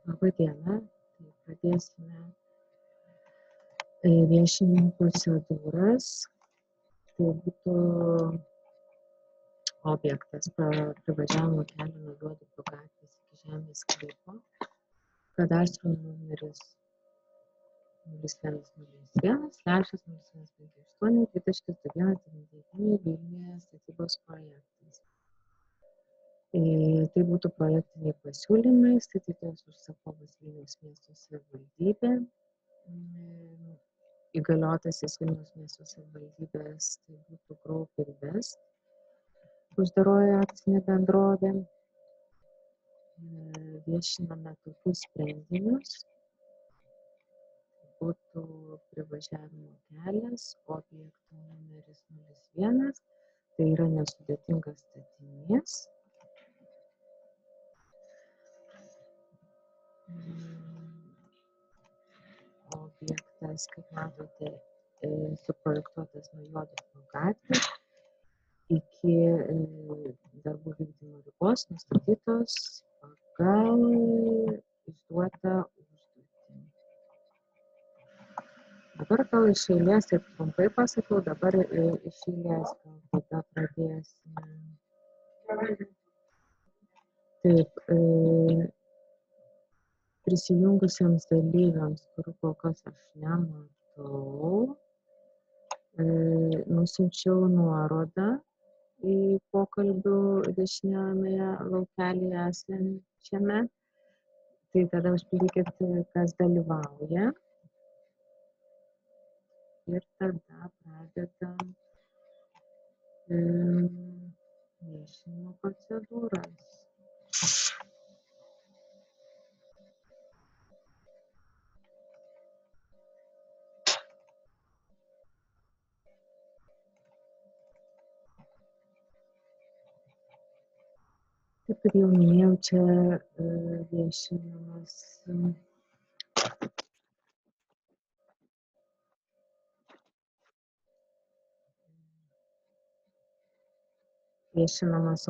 Labą dieną. Tai pradėsime viešinimo procedūras. Tai būtų objektas privažiavimo kelio nuo Juodupio gatvės iki Žemės sklypo. Kadastro numeris 0101/0158 Vilniuje statybos projektas. Tai būtų projektiniai pasiūlymai, statytojas užsakovas Vilniaus miesto savivaldybė, įgaliotasis Vilniaus miesto savivaldybės, tai būtų Group Invest, uždaroji akcinė bendrovė. Viešiname tokius sprendinius. Būtų privažiavimo kelias, objekto numeris 01, tai yra nesudėtingas statinys. Objektas, kaip matote, suprojektuotas nuo Juodupio gatvės iki darbų vykdymo ribos nustatytos pagal išduotą užduotį. Dabar gal iš eilės, taip trumpai pasakiau, dabar iš eilės gal tada pradėsime. Taip, prisijungusiems dalyviams, kurių kol kas aš nematau, nusiunčiau nuorodą į pokalbių dešiniajame laukelėje esančiame. Tai tada užpildykit, kas dalyvauja. Ir tada pradedam viešinimo procedūras. Taip kaip jau minėjau, čia viešinamas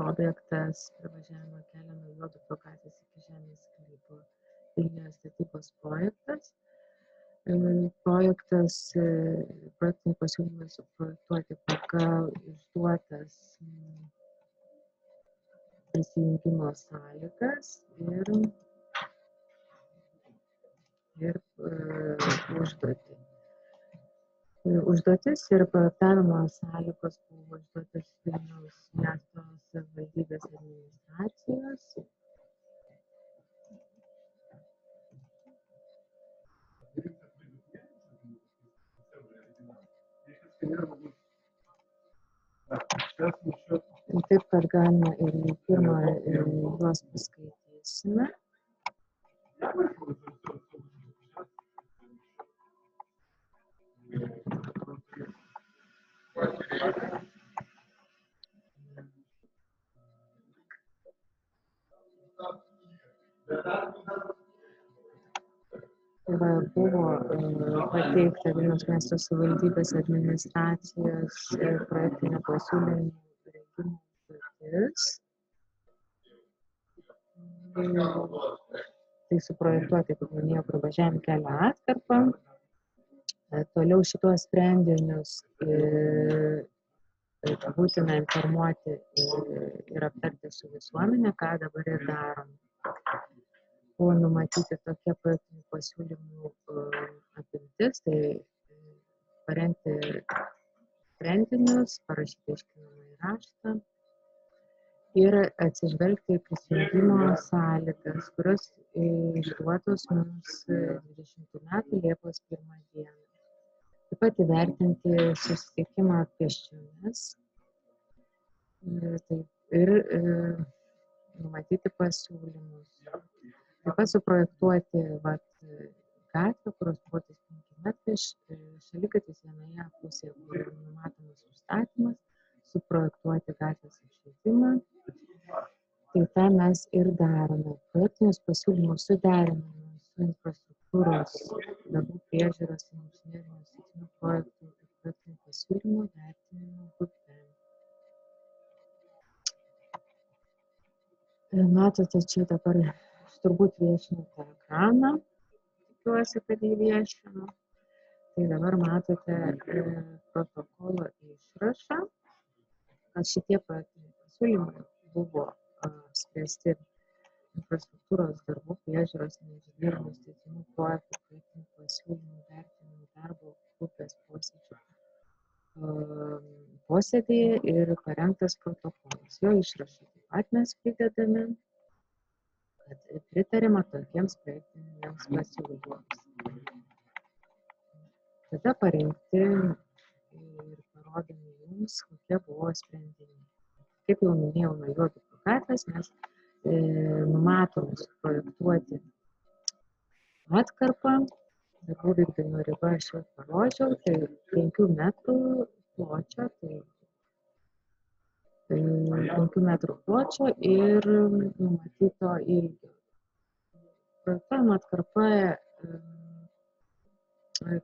objektas privažiavimo kelio nuo Juodupio gatvės iki Žemės sklypo Vilniuje statybos projektas. Projektiniai pasiūlymai suprojektuoti pagal išduotas prisijungimo sąlygas ir užduotį. Užduotis ir projektavimo sąlygos buvo užduotis Vilniaus miesto savivaldybės administracijos. Taip, kad galima ir pirmą juos paskaitysime. Buvo pateikta Vilniaus miesto savivaldybės administracijos projektinio pasiūlymo rengimo užduotis. Tai suprojektuoti, kaip minėjau, privažiavimo kelio atkarpą. Toliau šituos sprendinius būtina informuoti ir aptarti su visuomenė, ką dabar ir darom. Buvo numatyti tokie projektinių pasiūlymų apimtis, tai parengti sprendinius, parašyti aiškinamąjį raštą ir atsižvelgti į prisijungimo sąlygas, kurios išduotos mums 20 metų Liepos 1 dieną. Taip pat įvertinti susitikimą pėsčiomis ir numatyti pasiūlymus. Taip pat suprojektuoti gatvę, kurios plotis 5 metrai, šaligatvis vienoje pusėje, kur numatomas užstatymas, suprojektuoti gatvės apšvietimą. Tai tą mes ir darome. Projektinius pasiūlymus suderiname su infrastruktūros darbų priežiūros inžinerinių statinių projektų ir projektinių pasiūlymų vertinimo grupe. Matote čia dabar turbūt viešinote ekraną, tikiuosi, kad jį viešinu. Tai dabar matote protokolo išrašą, kad šitie projektiniai pasiūlymai buvo spręsti infrastruktūros darbų priežiūros inžinerinių statinių projektų projektinių pasiūlymų vertinimų darbo grupės posėdėje ir parengtas protokolas. Jo išrašą taip pat mes pridedame, kad pritarima tokiems projektiniams pasiūlymams. Tada parengti ir parodomi jums, kokie buvo sprendimai. Kaip jau minėjau, nuo Juodupio gatvės mes numatome suprojektuoti atkarpą. Darbų vykdymo riba aš jau parodžiau, tai 5 metrų pločio, tai 5 metrų pločio ir numatyto ilgio. Projektuojama atkarpa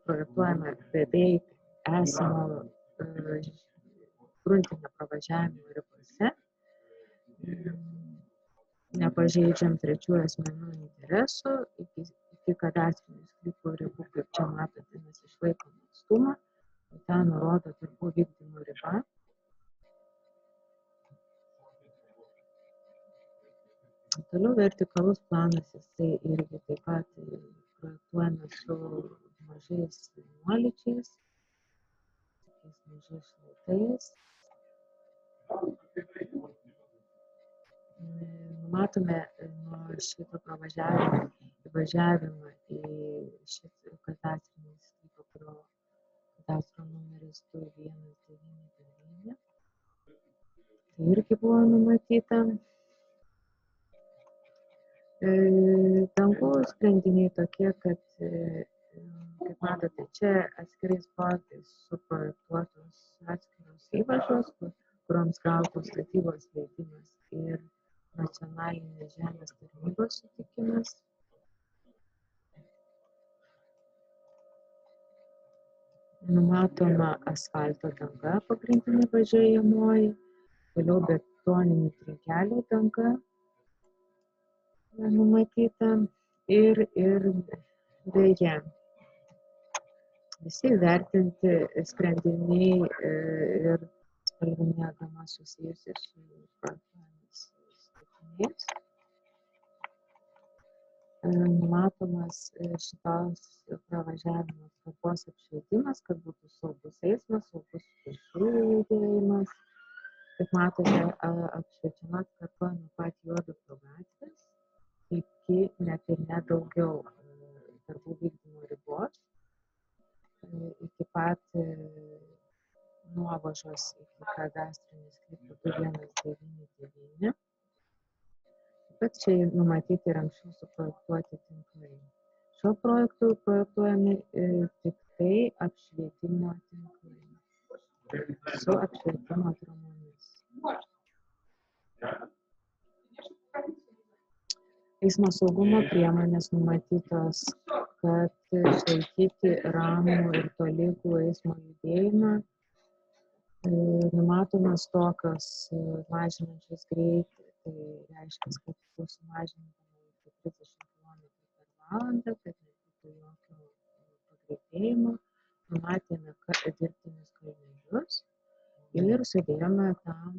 projektuojame beveik esamo gruntinio pravažiavimo ribose, nepažeidžiam trečiųjų asmenų interesų, iki kadastrinių sklypų ribų, kaip čia matote, mes išlaikome atstumą, ten nurodo darbų vykdymo riba. Toliau vertikalus planas, jisai irgi taip pat projektuojame su mažais nuolyčiais, mažais šlaitais. Matome nuo šito pravažiavimo įvažiavimą į šitą kadastrinį sklypą, kurio kadastro numeris 2199. Tai irgi buvo numatyta. Dangų sprendiniai tokie, kad, kaip matote, čia atskirais projektais suprojektuotos atskiros įvažos, kurioms gautos statybos leidimas ir nacionalinės žemės tarnybos sutikimas. Numatoma asfalto danga pagrindinė važiuojamoji, toliau betoninių trinkelių danga numatyta ir beje, visi vertinti sprendiniai ir spalvinė gama susijusi su projektuojamais statiniais. Numatomas šitos pravažiavimo atkarpos apšvietimas, kad būtų saugus eismas, saugus pėsčiųjų judėjimas. Kaip matote, apšviečiama atkarpa nuo pat Juodupio gatvės iki net ir nedaugiau darbų vykdymo ribos, iki pat nuovažos iki kadastrinės sklypo 2199. Bet čia numatyti ir anksčiau suprojektuoti tinklai. Šiuo projektu projektuojami tik tai apšvietimo tinklai su apšvietimo atramomis. Eismo saugumo priemonės numatytos, kad išlaikyti ramų ir tolygų eismo judėjimą. Numatomas tokios mažinančios greitį, tai reiškia, kad bus sumažinama iki 30 km/h, kad nebūtų jokio pagreitėjimo. Numatėme dirbtinius kalnelius ir sudėjome tam,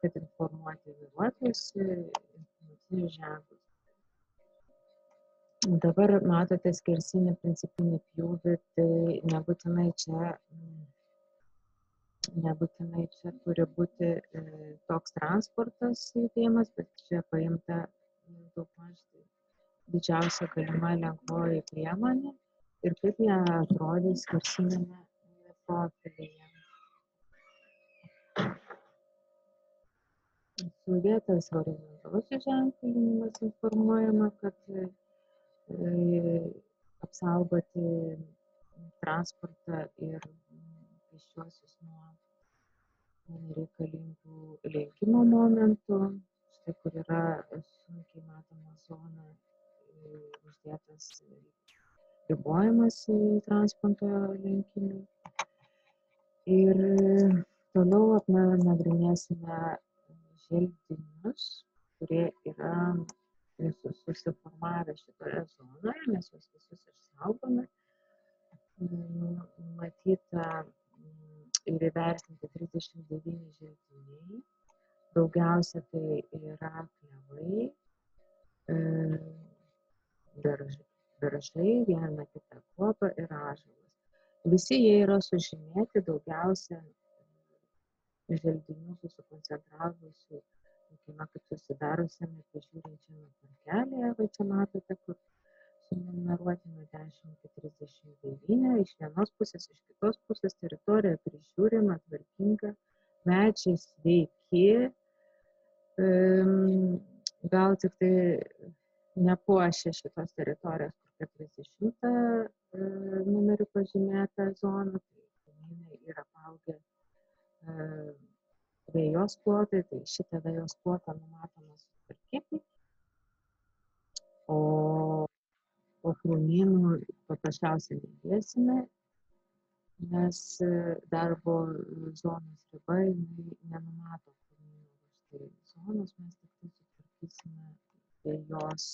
kad informuoti vairuotojus, informacinius ženklus. Dabar matote skersinį principinį pjūvį, tai nebūtinai čia turi būti toks transportas judėjimas, bet čia paimta daugmaž didžiausia galima lengvoji priemonė ir kaip ją atrodys skersinėme profilyje. Sudėtas horizontalus ženklinimas, informuojama, kad apsaugoti transportą ir pėsčiuosius nuo nereikalingų lenkimo momentų. Štai kur yra sunkiai matoma zona, uždėtas ribojimas transporto lenkimui. Ir toliau nagrinėsime želdinius, kurie yra susiformavę šitoje zonoje, mes juos visus išsaugome. Numatyta ir įvertinti 39 želdiniai. Daugiausia tai yra klevai, beržai, viena kita kuopa ir ąžuolas. Visi jie yra sužymėti, daugiausia želdinių susikoncentravusių tokiame kaip susidariusiame prižiūrinčiame parkelėje, va čia matote, kur sunumeruoti nuo 10 iki 39, iš vienos pusės, iš kitos pusės teritorija prižiūrima, tvarkinga, medžiai sveiki, gal tik tai nepuošia šitos teritorijos, kur 40 numerių pažymėta zona, tai kaimynai yra apaugę vejos plotai, tai šitą vejos plotą numatoma sutvarkyti, o krūmynų paprasčiausiai nedėsime, nes darbo zonos riba nenumato krūmynų. Štai zonos mes tik tai sutvarkysime vejos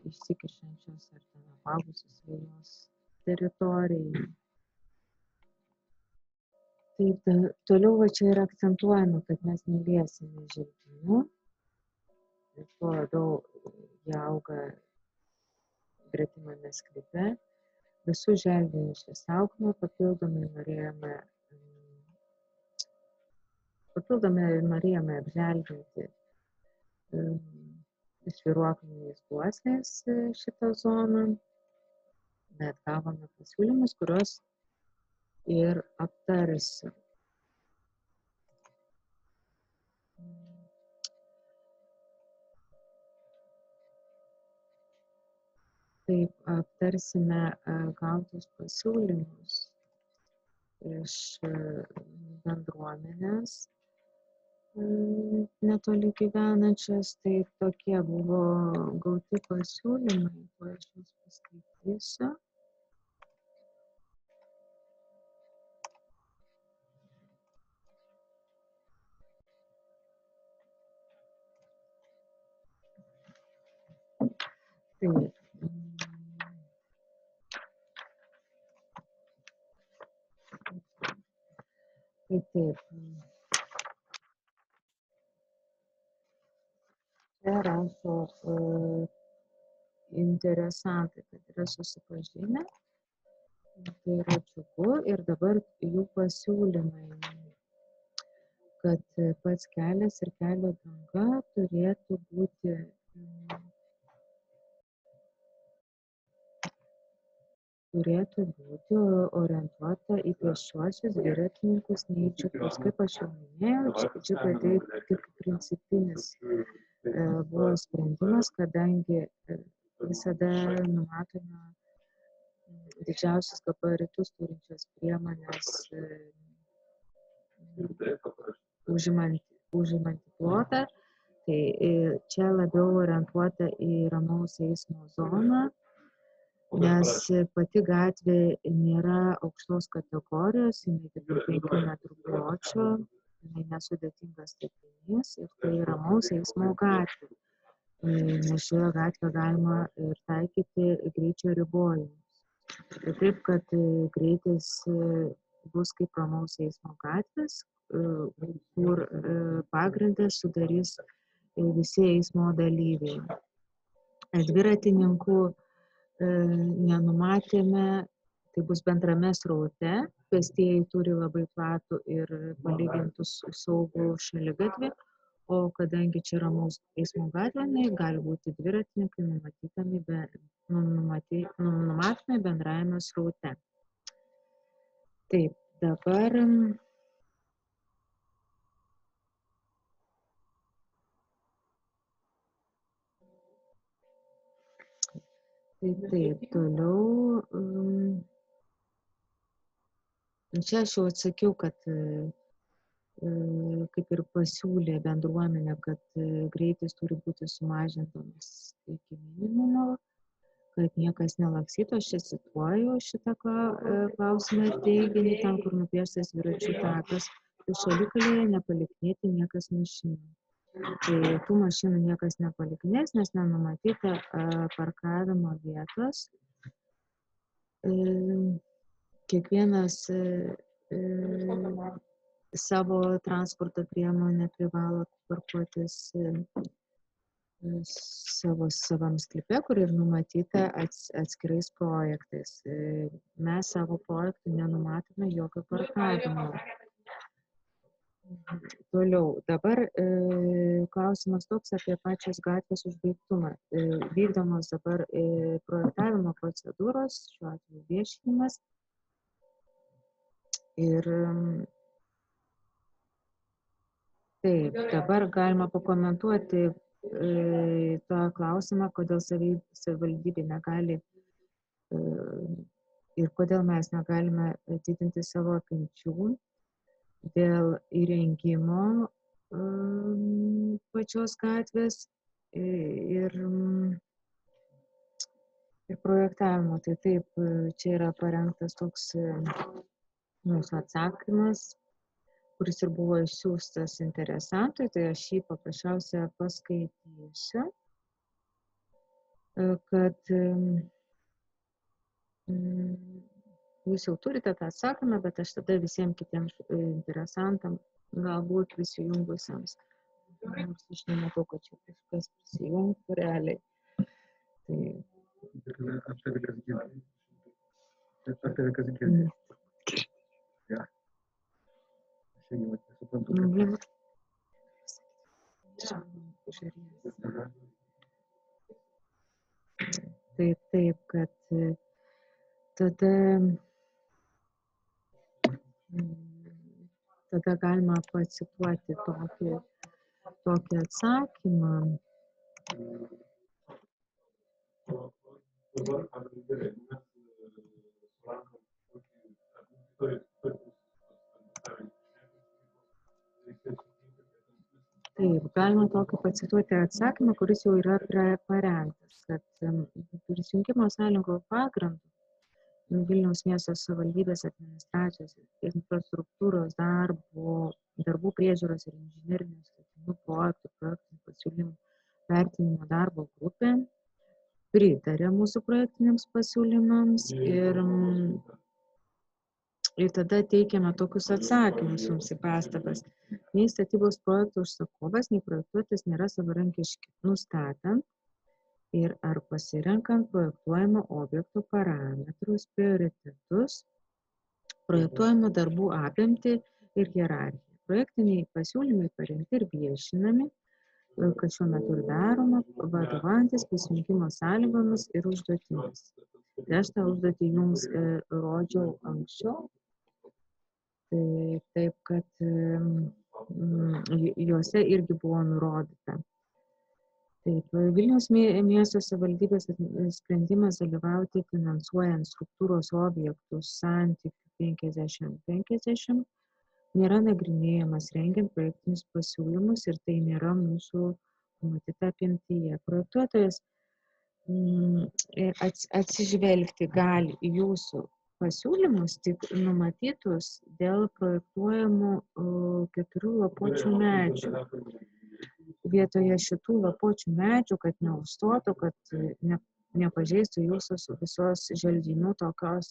išsikišančios ar ten apaugusios vejos teritorijai. Taip, toliau va čia yra akcentuojama, kad mes neliesime želdinių, ir tuo labiau jie auga gretimame sklype. Visus želdinius išsaugome, papildomai norėjome apželdinti svyruokliniais gluosniais šitą zoną, bet gavome pasiūlymus, kuriuos ir aptarsiu. Taip, aptarsime gautus pasiūlymus iš bendruomenės netoli gyvenančios. Tai tokie buvo gauti pasiūlymai, tuo aš jūs paskaitysiu. Taip. Čia rašo interesantai, kad yra susipažinę, tai yra džiugu, ir dabar jų pasiūlymai, kad pats kelias ir kelio danga turėtų būti orientuota į pėsčiuosius, dviratininkus, ne į džipus. Kaip aš jau minėjau, džipai tai tik principinis buvo sprendimas, kadangi visada numatome didžiausius gabaritus turinčias priemonės užimantį plotą. Tai čia labiau orientuota į ramaus eismo zoną, nes pati gatvė nėra aukštos kategorijos, jinai tik 5 metrų pločio, jinai nesudėtingas statinys ir tai ramaus eismo gatvė. Nes šioje gatvėje galima ir taikyti greičio ribojimus. Taip, kad greitis bus kaip ramaus eismo gatvės, kur pagrindą sudarys visi eismo dalyviai. Dviratininkų nenumatėme, tai bus bendrame sraute, pėstieji turi labai platų ir palygintų saugų šaligatvį, o kadangi čia ramaus eismo gatvė, gali būti dviratininkai numatomi bendrajame sraute. Taip, dabar Taip, toliau. Čia aš jau atsakiau, kad kaip ir pasiūlė bendruomenė, kad greitis turi būti sumažintas iki minimumo, kad niekas nelaksytų. Aš čia cituoju šitą klausimą ir teiginį, ten, kur nupieštas dviračių takas, šalikelėje nepalikinėti niekas mašinų. Tai tų mašinų niekas nepalikinės, nes nenumatyta parkavimo vietos. Kiekvienas savo transporto priemonę privalo parkuotis savam sklype, kur ir numatyta atskirais projektais. Mes savo projektų nenumatome jokio parkavimo. Toliau, dabar klausimas toks apie pačios gatvės užbaigtumą. Vykdomos dabar projektavimo procedūros, šiuo atveju viešinimas. Ir taip, dabar galima pakomentuoti tą klausimą, kodėl savivaldybė negali ir kodėl mes negalime didinti savo apimčių dėl įrengimo pačios gatvės ir projektavimo. Tai taip, čia yra parengtas toks mūsų atsakymas, kuris ir buvo išsiųstas interesantui, tai aš jį paprasčiausiai paskaitysiu, kad jūs jau turite tą atsakymą, bet aš tada visiems kitiems interesantams, galbūt prisijungusiems, nors aš nematau, kad čia kažkas prisijungtų realiai. Tai... Ar tave kas girdi? Ja. Aš irgi nesuprantu. Tai taip, kad tada galima pacituoti tokį atsakymą. Taip, galima tokį pacituoti atsakymą, kuris jau yra parengtas, kad prisijungimo sąlygų pagrindų Vilniaus miesto savivaldybės administracijos infrastruktūros darbų priežiūros ir inžinerinių statinių projektinių pasiūlymų vertinimo darbo grupė pritarė mūsų projektiniams pasiūlymams ir tada teikiame tokius atsakymus jums į pastabas. Nei statybos projektų užsakovas, nei projektuotojas nėra savarankiški, nustatant ir ar pasirenkant projektuojamo objekto parametrus, prioritetus, projektuojamo darbų apimtį ir hierarchiją. Projektiniai pasiūlymai parengti ir viešinami, kad šiuo metu ir daroma, vadovantis prisijungimo sąlygomis ir užduotimis. Tai aš tą užduotį jums rodžiau anksčiau, tai taip, kad juose irgi buvo nurodyta. Taip, Vilniaus miesto savivaldybės sprendimas dalyvauti finansuojant struktūros objektus santykių 50-50 nėra nagrinėjamas rengiant projektinius pasiūlymus ir tai nėra mūsų numatyta apimtyje. Projektuotojas atsižvelgti gali į jūsų pasiūlymus tik numatytus dėl projektuojamų 4 lapuočių medžių. Vietoje šitų lapuočių medžių, kad neužstotų, kad nepažeistų jūsų visos želdinių tokios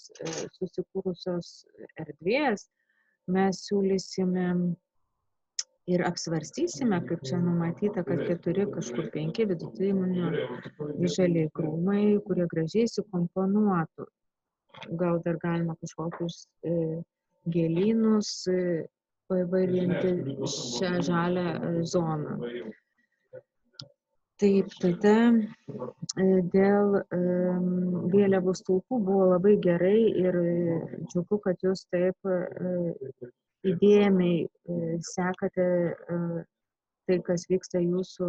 susikūrusios erdvės, mes siūlysime ir apsvarstysime, kaip čia numatyta, kad 4, kažkur 5 vidutiniai žaliai krūmai, kurie gražiai sukomponuotų. Gal dar galima kažkokius gėlynus pavadinti šią žalią zoną. Taip, tada dėl vėliavų stulpų buvo labai gerai ir džiugu, kad jūs taip įdėmiai sekate tai, kas vyksta jūsų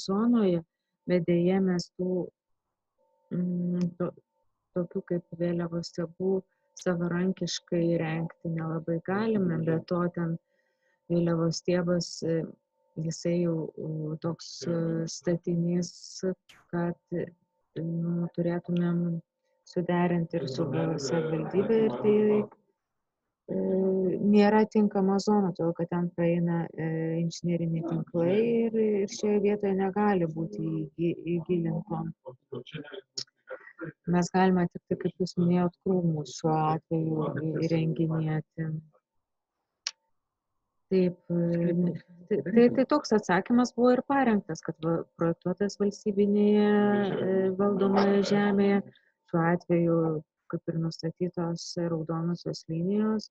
zonoje, bet dėja mes tokių kaip vėliavos stiebų savarankiškai rengti nelabai galime, bet to ten vėliavos stiebas jisai jau toks statinys, kad turėtumėm suderinti ir su savivaldybė ir tai nėra tinkama zona, todėl kad ten praeina inžineriniai tinklai ir šioje vietoje negali būti įgilinta. Mes galime tik tai, kaip jūs minėjot, krūmus šiuo atveju įrenginėti. Taip, tai toks atsakymas buvo ir parengtas, kad projektuotas valstybinėje valdomoje žemėje, šiuo atveju, kaip ir nustatytos raudonosios linijos,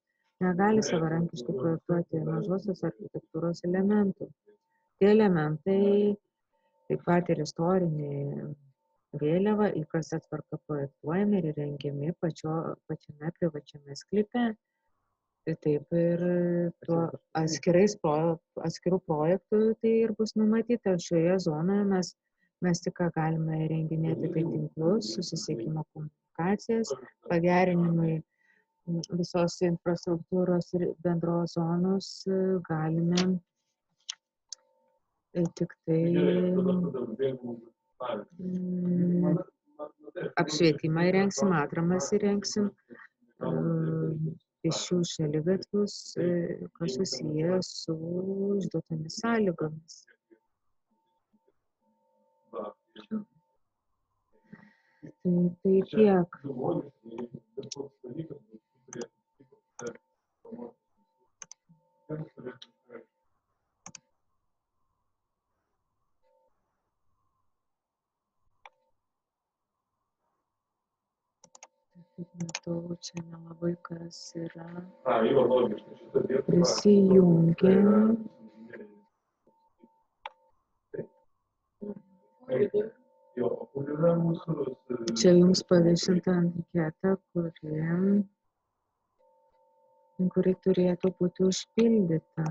negali savarankiškai projektuoti mažosios architektūros elementų. Tie elementai, taip pat ir istorinė vėliava, įprasta tvarka projektuojami ir rengiami pačiame privačiame sklype. Taip ir tuo atskirų projektų tai ir bus numatyta. Šioje zonoje mes tik galime įrenginėti tai tinklus, susisiekimo komunikacijas, pagerinimui visos infrastruktūros ir bendros zonos galime tik tai apšvietimą įrengsim, atramas įrengsim, pėsčių šaligatvius, kas susiję su išduotomis sąlygomis. Tai tiek. Matau, čia nelabai kas yra prisijungę. Čia jums paviešinta anketa, kuri turėtų būti užpildyta.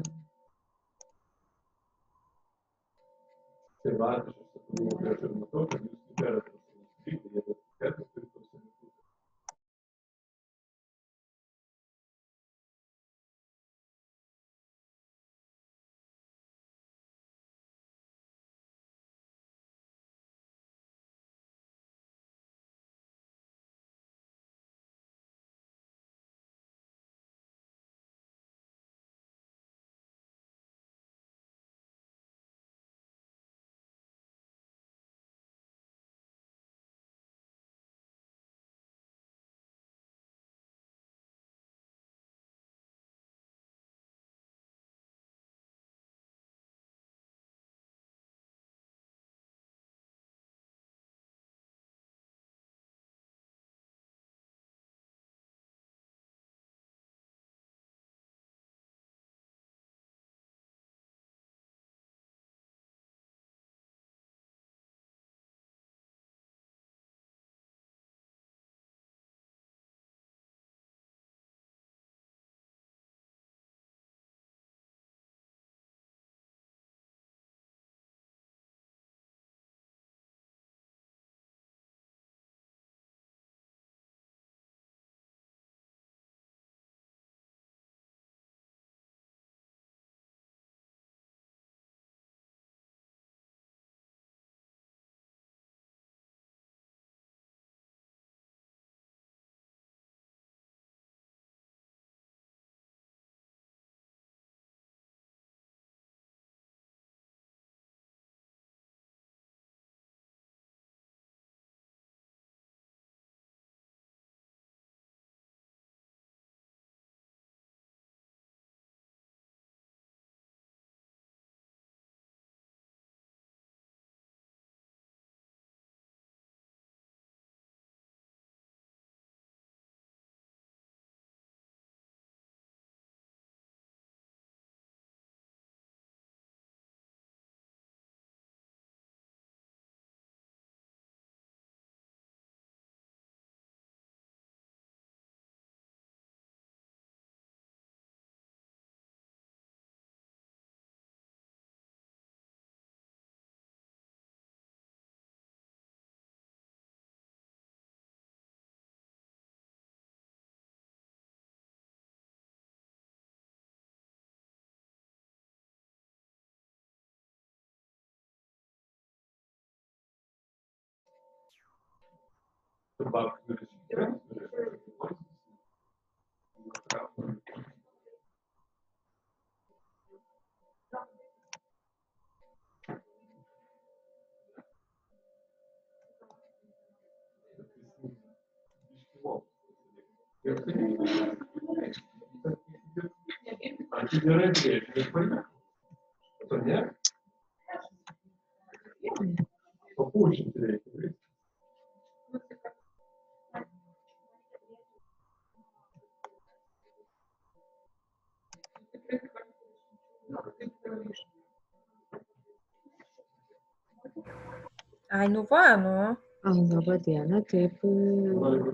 Ai, nu va, nu? Labą dieną, taip,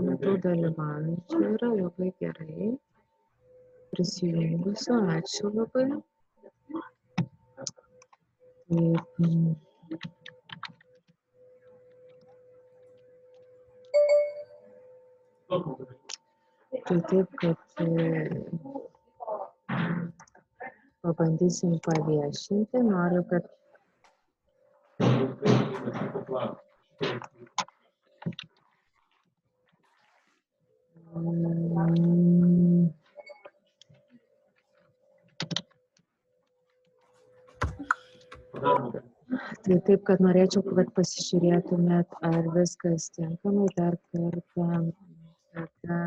matau dalyvaujančių yra labai gerai. Prisijungusiu, ačiū labai. Tai taip, kad pabandysim paviešinti, noriu, kad tai taip, kad norėčiau, kad pasižiūrėtumėt, ar viskas tinkamai, dar kartą tada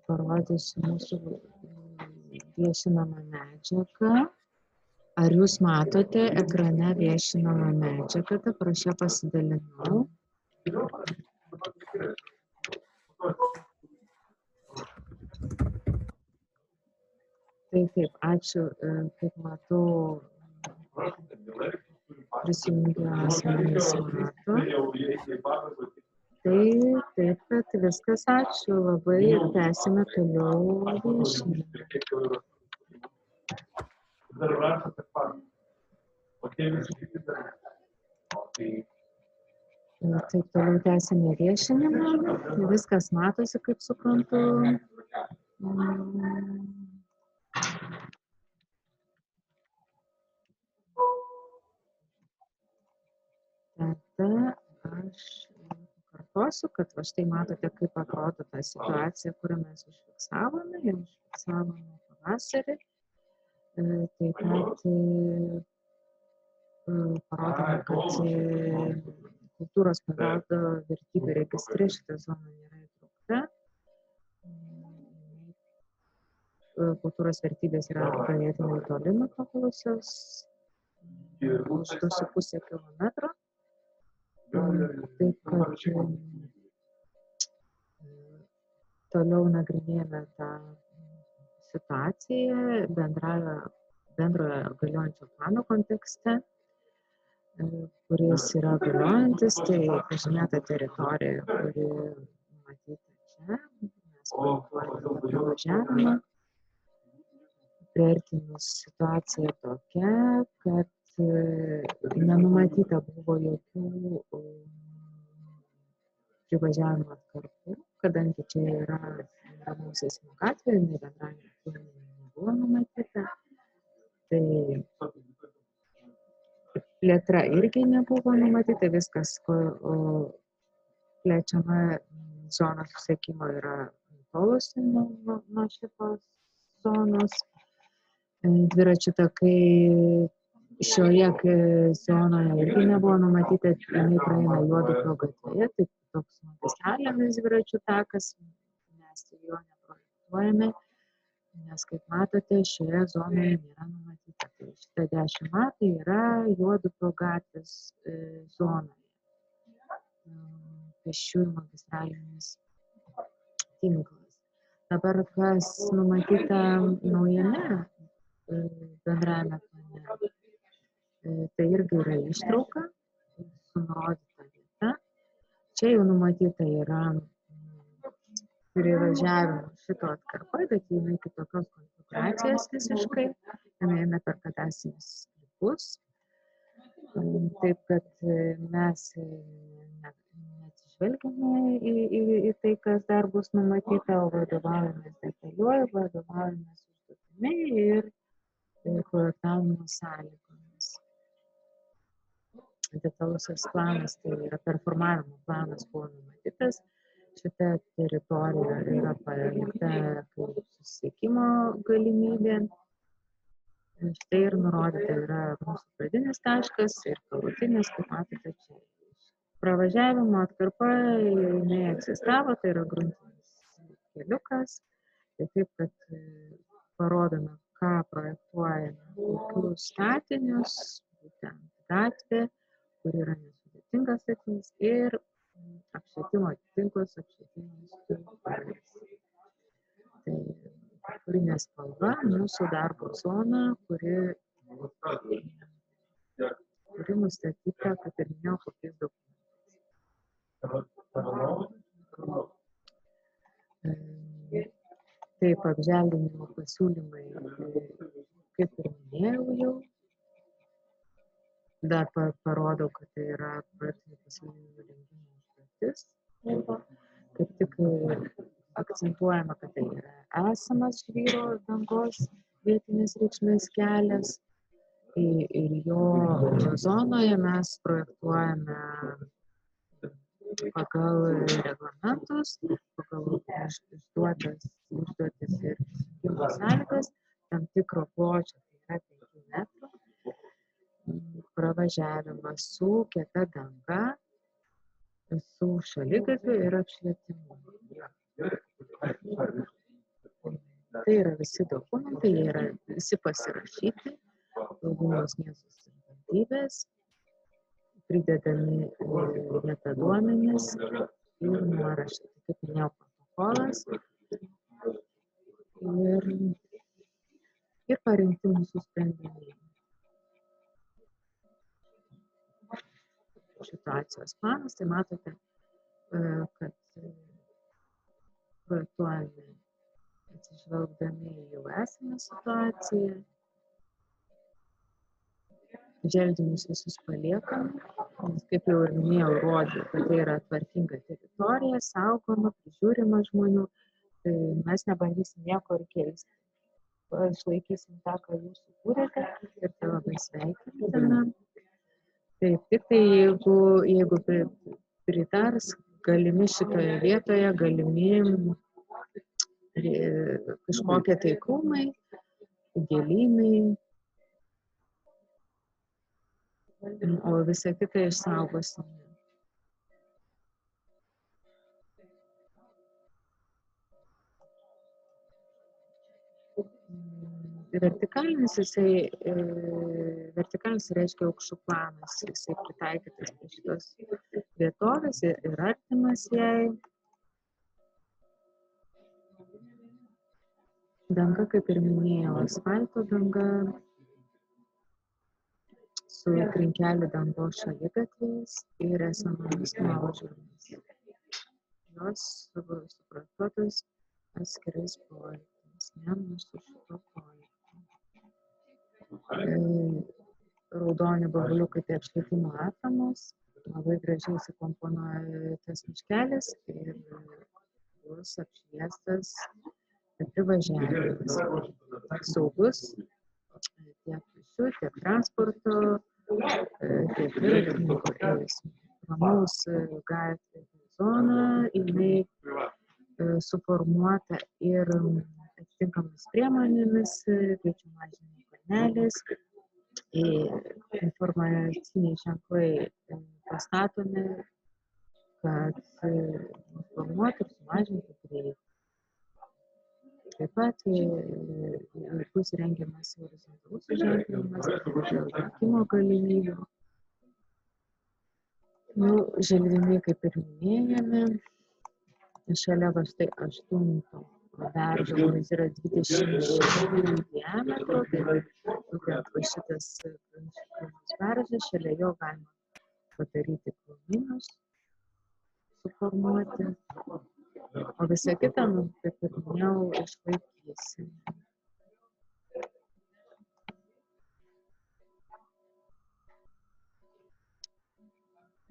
parodysiu mūsų viešinamą medžiagą. Ar jūs matote ekrane viešinamą medžiagą, dabar aš ją pasidalinau. Taip, ačiū, kaip matau, prisijungę asmenys mato. Tai taip, kad viskas, ačiū labai ir tęsime toliau viešinimą. Taip, toliau tęsime viešinimą. Viskas matosi, kaip suprantu. Tada aš kartosiu, kad va štai matote, kaip atrodo ta situacija, kurią mes užfiksavome. Jau užfiksavome pavasarį. Taip pat parodome, kad kultūros paveldo vertybių registre šita zona nėra įtraukta. Kultūros vertybės yra ganėtinai toli nutolusios, už 2,5 kilometro. Taip, kad toliau nagrinėjame tą situaciją bendrojo galiojančio plano kontekste, kuris yra galiojantis, tai pažymėta teritorija, kuri matyta čia. Mes projektuojame pravažiavimą. Priartinus situacija tokia, kad nenumatyta buvo jokių privažiavimo atkarpų, kadangi čia yra ramaus eismo gatvė, nei bendravimo nebuvo numatyta. Tai plėtra irgi nebuvo numatyta, viskas plečiama zona susiekimo yra nutolusi nuo šitos zonos. Dviračių takai šioje zonoje irgi nebuvo numatyta, jinai praeina Juodupio gatvėje, tai toks magistralinis dviračių takas, mes jo neprojektuojame, nes kaip matote, šioje zonoje nėra numatyta. Tai šita 10 metų yra Juodupio gatvės zonoje, pėsčiųjų magistralinis tinklas. Dabar kas numatyta naujame bendrajame plane, tai irgi yra ištrauka su nurodyta vieta. Čia jau numatyta yra privažiavimo šito atkarpa, bet jinai kitokios konfiguracijos visiškai, jinai eina per kadastrinius sklypus. Taip, kad mes neatsižvelgiame į tai, kas dar bus numatyta, o vadovaujamės detaliuoju, vadovaujamės užduotimi ir projektavimo sąlygomis. Detalusis planas, tai yra performavimo planas buvo numatytas. Šita teritorija yra palikta kaip susisiekimo galimybė. Štai ir nurodyta yra mūsų pradinis taškas ir galutinis, kaip matote, čia pravažiavimo atkarpa, jinai egzistavo, tai yra gruntinis keliukas. Tai taip, kad parodome, ką projektuojame, kokius statinius, būtent gatvė, kur yra nesudėtingas statinys ir apšvietimo tinklus, apšvietimas stulpais. Tai purpurinė spalva mūsų darbo zona, kuri nustatyta, kaip ir minėjau, kokiais dokumentais. Taip, apželdinimo pasiūlymai, kaip ir minėjau jau, dar parodau, kad tai yra projektinių pasiūlymų rengimo užduotis. Kaip tik akcentuojama, kad tai yra esamas Žvyro dangos vietinės reikšmės kelias ir jo zonoje mes projektuojame pagal reglamentus, pagal išduotas užduotis ir įsigijimo sąlygas tam tikro pločio, tai yra 5 metrų, pravažiavimas su kieta danga, su šaligatviu ir apšvietimu. Tai yra visi dokumentai, jie yra visi pasirašyti, Vilniaus miesto savivaldybės, pridedami metaduomenys ir nuorašai, kaip minėjau, protokolas ir parinkti mūsų sprendimai. Situacijos planas, tai matote, kad projektuojame atsižvelgdami į jau esamą situaciją. Želdinius visus paliekame, nes kaip jau ir minėjau, rodžiau, kad tai yra tvarkinga teritorija, saugoma, prižiūrima žmonių, tai mes nebandysim nieko ir keisti. Išlaikysim tą, ką jūs sukūrėte ir tai labai sveikintina. Taip, tik tai jeigu pritars, galimi šitoje vietoje, galimi kažkokie tai krūmai, gėlynai, o visą kitą išsaugosime. Vertikalinis reiškia aukščių planas, jisai pritaikytas prie šitos vietovės ir artimas jai. Danga, kaip ir minėjau, asfalto danga su trinkelių dangos šaligatviais ir esamomis nuovažomis. Jos suprojektuotos atskirais projektais, ne mūsų šito projekto. Raudoni bambaliukai tai apšvietimo atramos, labai gražiai įsikomponuoja tas miškelis ir bus apšviestas privažiavimas. Saugus tiek pėsčių, tiek transporto, tiek dviratininkų eismo. Ramaus gatvė zona, jinai suformuota ir atitinkamomis priemonėmis, greičio mažinimo kalnelis, informaciniai ženklai pastatomi, kad informuotų ir sumažintų greitį. Taip pat bus rengiamas horizontalus ženklinimas dėl veikimo galimybių. Želdiniai, kaip ir minėjome, šalia va štai 8 beržo, kuris yra 20 diametro, tai būtent va šitas beržas, šalia jo galima padaryti krūmynus, suformuoti. O visą kitą, kaip ir minėjau, išlaikysime.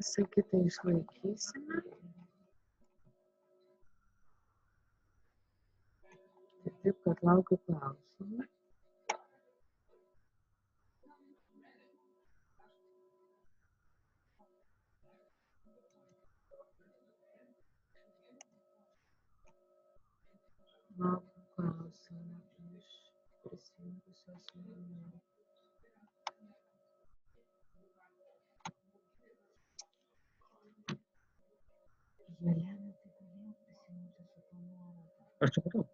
Visą kitą išlaikysime. Taip, kad laukiu klausimų. Laukiu klausimų iš prisijungusios žmonių. Jelena, tai galėjau prisijungti su to nuorodą. Aš supratau.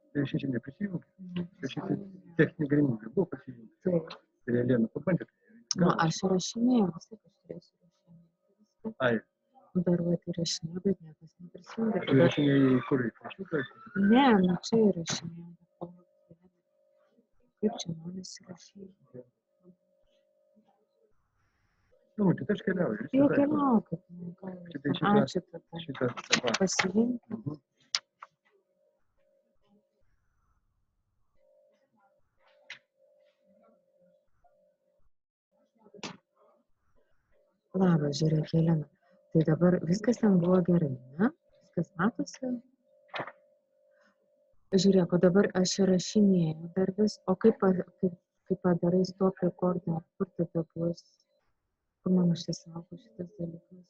Tai šiandien neprisijungiu. Tai šitie techninė galimybė buvo pasijungti. Taip. Ir Elena pabandė. Nu, aš įrašinėjau, vis tiek aš turėsiu įrašinėti. Ai, Dar vat įrašinėjau, bet niekas neprisijungė. tu įrašinėjai kur? Ne, nu čia įrašinėjau. Kaip čia žmonės įrašinėjau? Nu, tai aš keliauju. Jau keliaukit. Ačiū tada. Šitą. Pasiimti. Mhm. Labas, žiūrėk, Jelena. Tai dabar viskas ten buvo gerai, ne? Viskas matosi? Žiūrėk, o dabar aš įrašinėjau dar vis. O kaip padarai stop rekordą? Kur tada bus? Kur man užsisaugo šitas dalykas?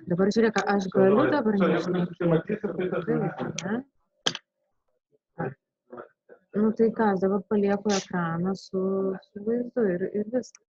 Dabar žiūrėk, aš galiu dabar nežinau, kaip, ne? Nu tai ką, aš dabar palieku ekraną su vaizdu ir viskas.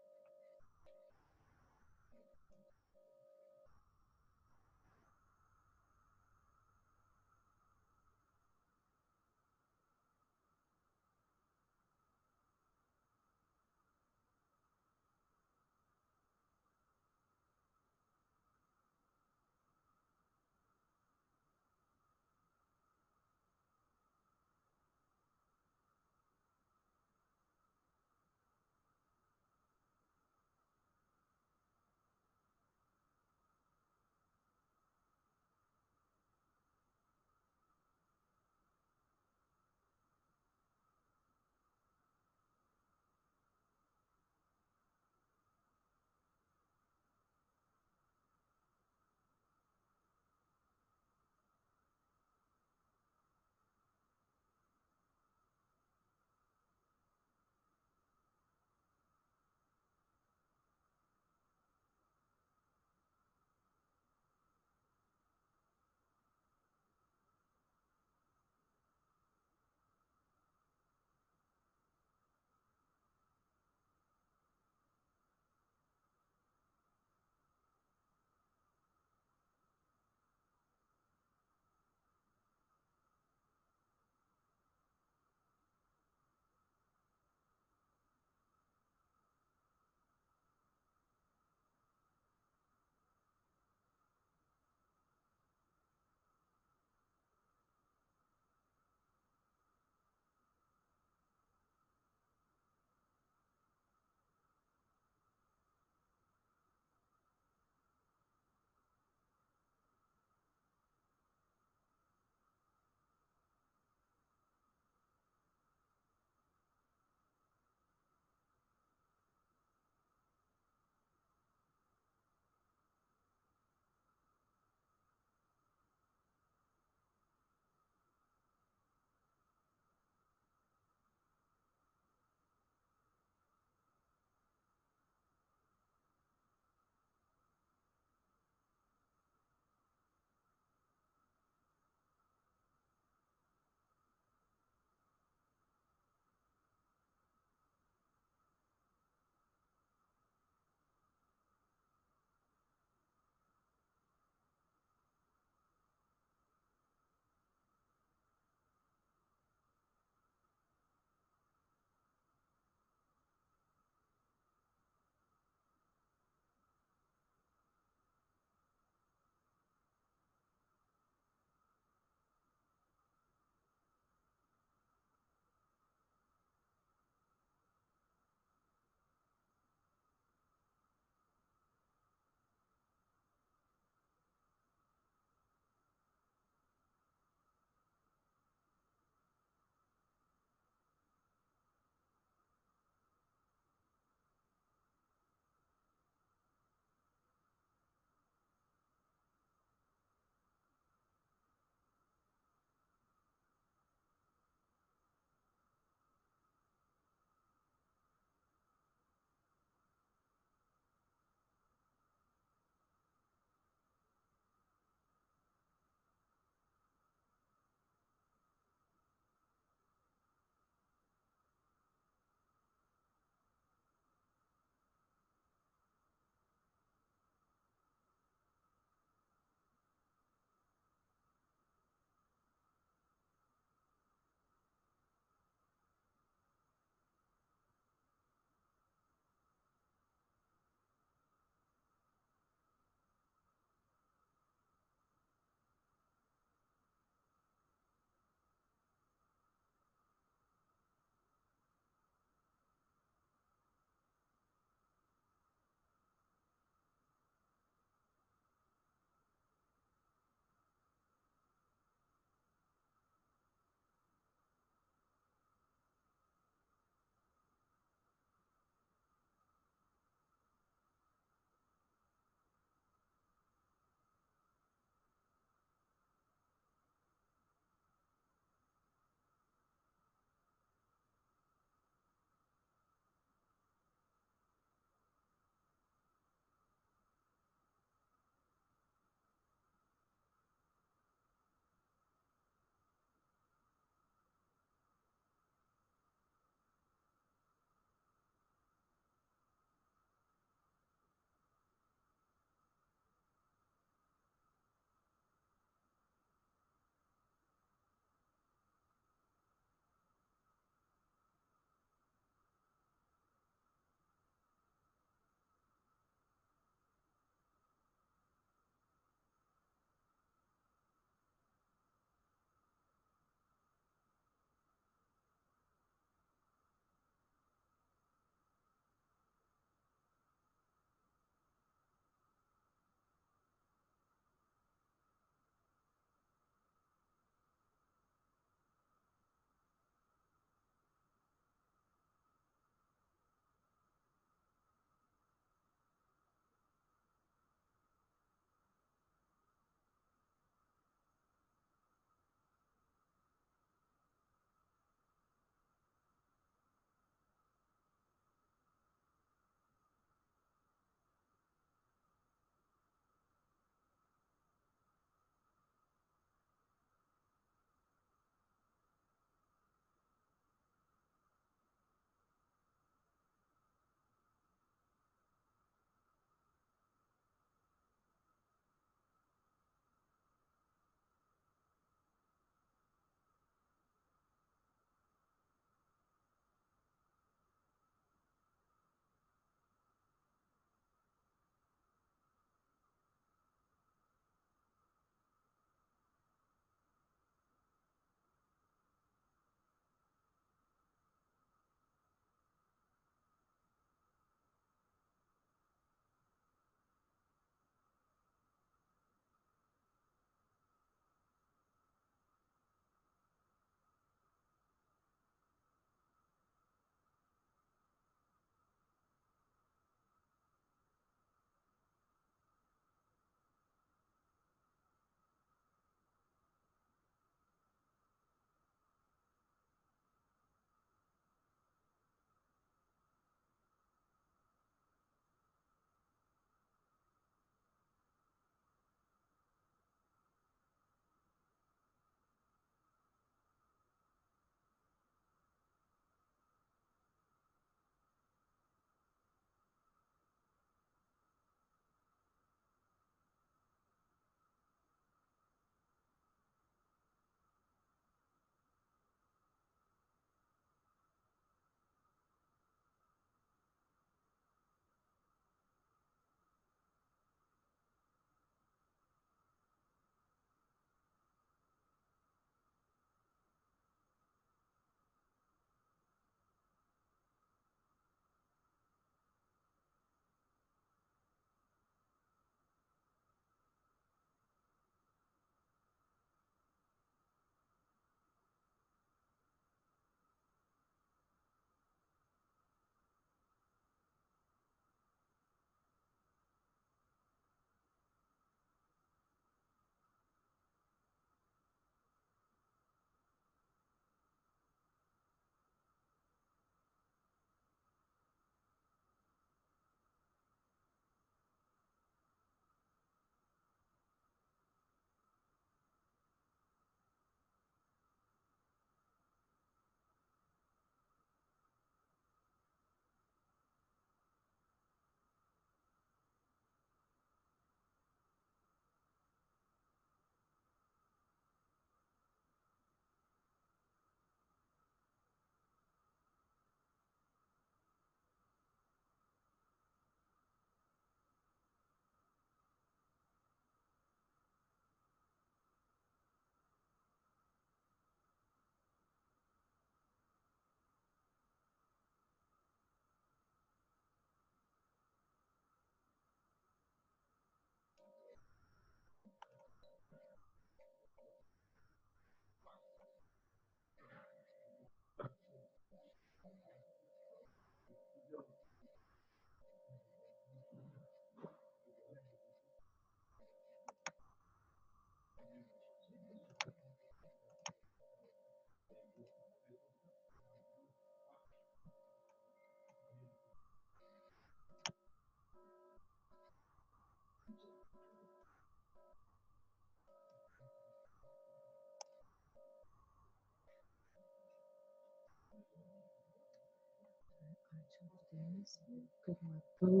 dėmesį, kad matau,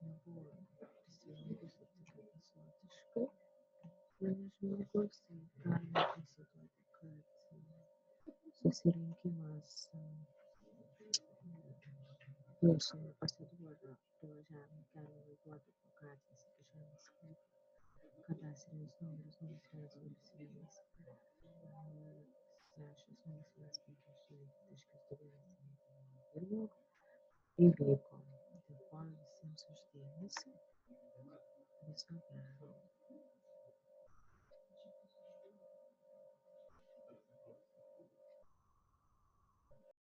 nebuvo prisijungusi tik epizodiškai vienas žmogus, tai galima pasiduoti, kad susirinkimas viešai nepasiduoda privažiavimo kelio važiuoti po gatvės iki žemės sklypo. Kadasterinis numeris 01016-015 įvyko. Dėkoju visiems už dėmesį. Viso gero.